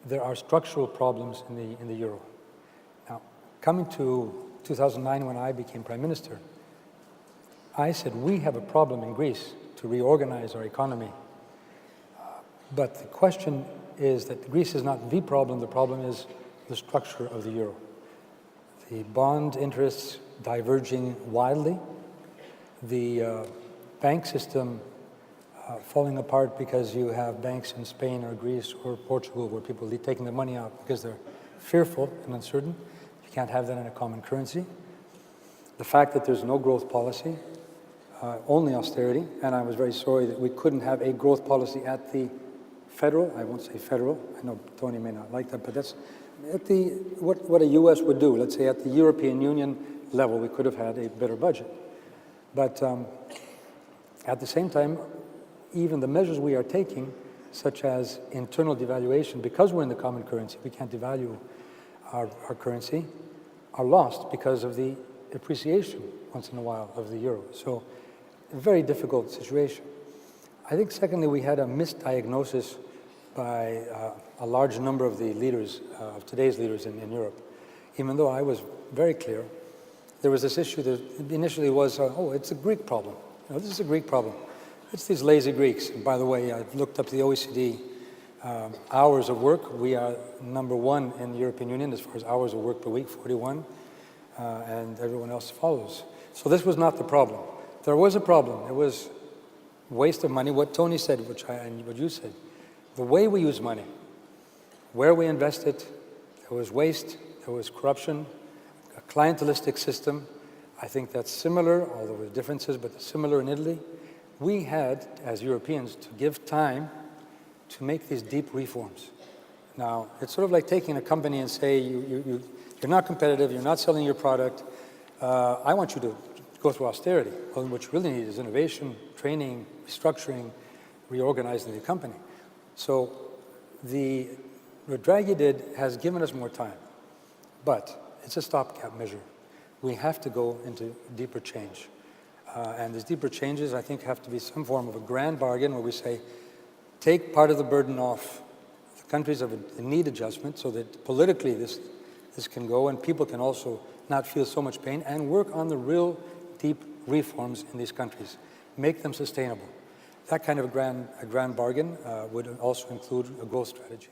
there are structural problems in the euro. Now, coming to 2009 when I became Prime Minister, I said we have a problem in Greece to reorganize our economy. But the question is that Greece is not the problem is the structure of the euro. The bond interests diverging wildly, the bank system falling apart because you have banks in Spain or Greece or Portugal where people are taking their money out because they're fearful and uncertain. You can't have that in a common currency. The fact that there's no growth policy, only austerity, and I was very sorry that we couldn't have a growth policy at the federal, I won't say federal, I know Tony may not like that, but that's at the, what a US would do. Let's say at the European Union level, we could have had a better budget. But at the same time, even the measures we are taking, such as internal devaluation, because we're in the common currency, we can't devalue our currency, are lost because of the appreciation once in a while of the euro. So a very difficult situation. I think secondly, we had a misdiagnosis by a large number of the leaders, of today's leaders in Europe. Even though I was very clear, there was this issue that initially was, oh, it's a Greek problem. You know, this is a Greek problem. It's these lazy Greeks. And by the way, I looked up the OECD hours of work. We are #1 in the European Union as far as hours of work per week, 41, and everyone else follows. So this was not the problem. There was a problem. There was waste of money, what Tony said, and what you said. The way we use money, where we invest it, there was waste, there was corruption, a clientelistic system. I think that's similar, although with differences, but similar in Italy. We had, as Europeans, to give time to make these deep reforms. Now, it's sort of like taking a company and say, you're not competitive, you're not selling your product, I want you to go through austerity. Well, what you really need is innovation, training, restructuring, reorganizing the company. So what Draghi did has given us more time, but it's a stopgap measure. We have to go into deeper change. And these deeper changes, I think, have to be some form of a grand bargain where we say, take part of the burden off the countries of a need adjustment so that politically this can go and people can also not feel so much pain, and work on the real deep reforms in these countries. Make them sustainable. That kind of a grand bargain would also include a growth strategy.